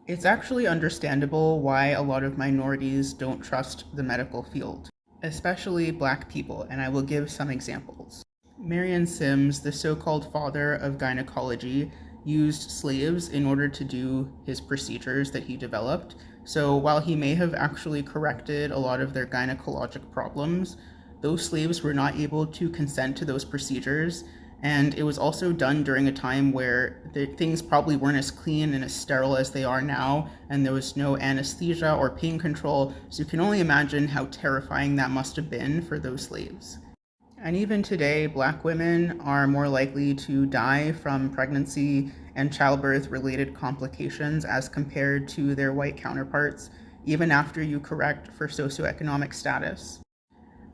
It's actually understandable why a lot of minorities don't trust the medical field, especially Black people, and I will give some examples. Marion Sims, the so-called father of gynecology, used slaves in order to do his procedures that he developed. So while he may have actually corrected a lot of their gynecologic problems, those slaves were not able to consent to those procedures, and it was also done during a time where things probably weren't as clean and as sterile as they are now, and there was no anesthesia or pain control, so you can only imagine how terrifying that must have been for those slaves. And even today, Black women are more likely to die from pregnancy and childbirth related complications as compared to their white counterparts, even after you correct for socioeconomic status.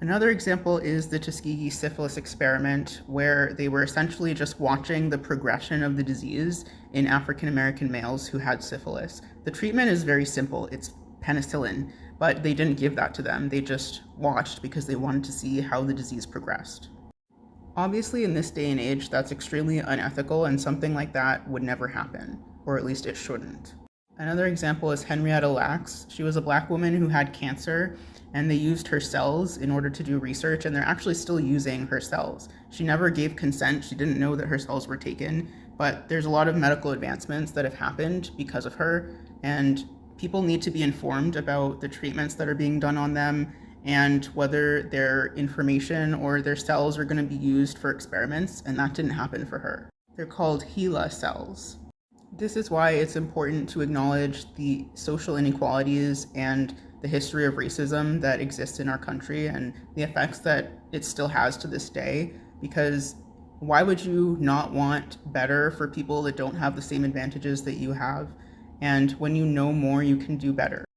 Another example is the Tuskegee syphilis experiment, where they were essentially just watching the progression of the disease in African American males who had syphilis. The treatment is very simple, it's penicillin, but they didn't give that to them. They just watched because they wanted to see how the disease progressed. Obviously, in this day and age, that's extremely unethical, and something like that would never happen, or at least it shouldn't. Another example is Henrietta Lacks. She was a Black woman who had cancer, and they used her cells in order to do research, and they're actually still using her cells. She never gave consent, she didn't know that her cells were taken, but there's a lot of medical advancements that have happened because of her, and people need to be informed about the treatments that are being done on them and whether their information or their cells are going to be used for experiments, and that didn't happen for her. They're called HeLa cells. This is why it's important to acknowledge the social inequalities and the history of racism that exists in our country and the effects that it still has to this day, because why would you not want better for people that don't have the same advantages that you have? And when you know more, you can do better.